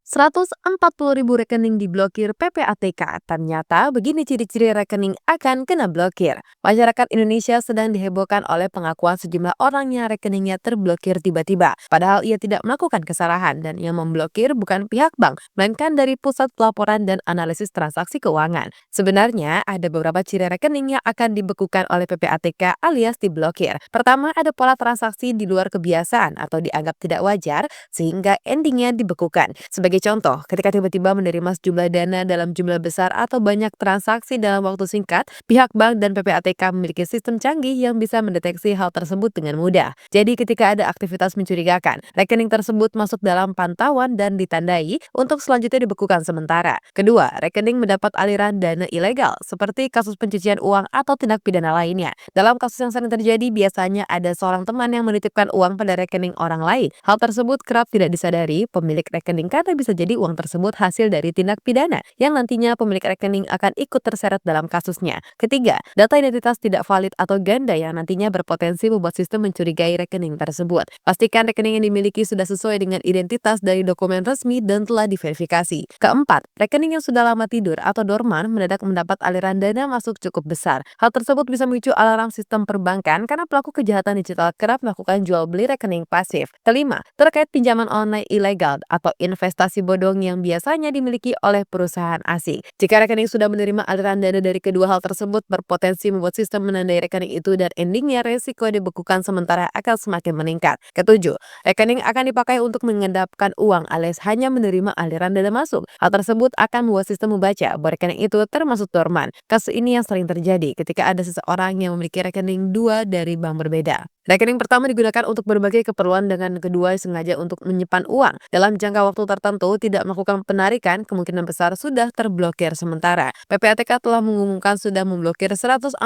140.000 rekening diblokir PPATK. Ternyata begini ciri-ciri rekening akan kena blokir. Masyarakat Indonesia sedang dihebohkan oleh pengakuan sejumlah orang yang rekeningnya terblokir tiba-tiba. Padahal ia tidak melakukan kesalahan dan yang memblokir bukan pihak bank, melainkan dari Pusat Pelaporan dan Analisis Transaksi Keuangan. Sebenarnya ada beberapa ciri rekening yang akan dibekukan oleh PPATK alias diblokir. Pertama, ada pola transaksi di luar kebiasaan atau dianggap tidak wajar sehingga endingnya dibekukan. Sebagai contoh, ketika tiba-tiba menerima sejumlah dana dalam jumlah besar atau banyak transaksi dalam waktu singkat, pihak bank dan PPATK memiliki sistem canggih yang bisa mendeteksi hal tersebut dengan mudah. Jadi ketika ada aktivitas mencurigakan, rekening tersebut masuk dalam pantauan dan ditandai untuk selanjutnya dibekukan sementara. Kedua, rekening mendapat aliran dana ilegal, seperti kasus pencucian uang atau tindak pidana lainnya. Dalam kasus yang sering terjadi, biasanya ada seorang teman yang menitipkan uang pada rekening orang lain. Hal tersebut kerap tidak disadari pemilik rekening karena bisa jadi uang tersebut hasil dari tindak pidana yang nantinya pemilik rekening akan ikut terseret dalam kasusnya. Ketiga, data identitas tidak valid atau ganda yang nantinya berpotensi membuat sistem mencurigai rekening tersebut. Pastikan rekening yang dimiliki sudah sesuai dengan identitas dari dokumen resmi dan telah diverifikasi. Keempat, rekening yang sudah lama tidur atau dorman mendadak mendapat aliran dana masuk cukup besar. Hal tersebut bisa memicu alarm sistem perbankan karena pelaku kejahatan digital kerap melakukan jual beli rekening pasif. Kelima, terkait pinjaman online ilegal atau investasi bodong yang biasanya dimiliki oleh perusahaan asing. Jika rekening sudah menerima aliran dana dari kedua hal tersebut, berpotensi membuat sistem menandai rekening itu dan endingnya resiko dibekukan sementara akan semakin meningkat. Ketujuh, rekening akan dipakai untuk mengendapkan uang alias hanya menerima aliran dana masuk. Hal tersebut akan membuat sistem membaca bahwa rekening itu termasuk dorman. Kasus ini yang sering terjadi ketika ada seseorang yang memiliki rekening dua dari bank berbeda. Rekening pertama digunakan untuk berbagai keperluan dengan kedua sengaja untuk menyimpan uang. Dalam jangka waktu tertentu tidak melakukan penarikan, kemungkinan besar sudah terblokir sementara. PPATK telah mengumumkan sudah memblokir 140.000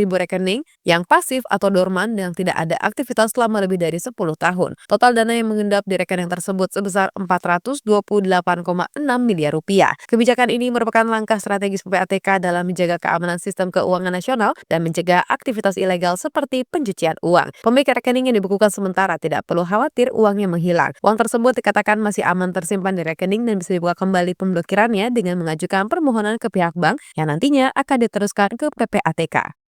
rekening yang pasif atau dorman yang tidak ada aktivitas selama lebih dari 10 tahun. Total dana yang mengendap di rekening tersebut sebesar 428,6 miliar rupiah. Kebijakan ini merupakan langkah strategis PPATK dalam menjaga keamanan sistem keuangan nasional dan mencegah aktivitas ilegal seperti pencucian uang. Pemilik rekening yang dibekukan sementara tidak perlu khawatir uangnya menghilang. Uang tersebut dikatakan masih aman tersimpan di rekening dan bisa dibuka kembali pemblokirannya dengan mengajukan permohonan ke pihak bank yang nantinya akan diteruskan ke PPATK.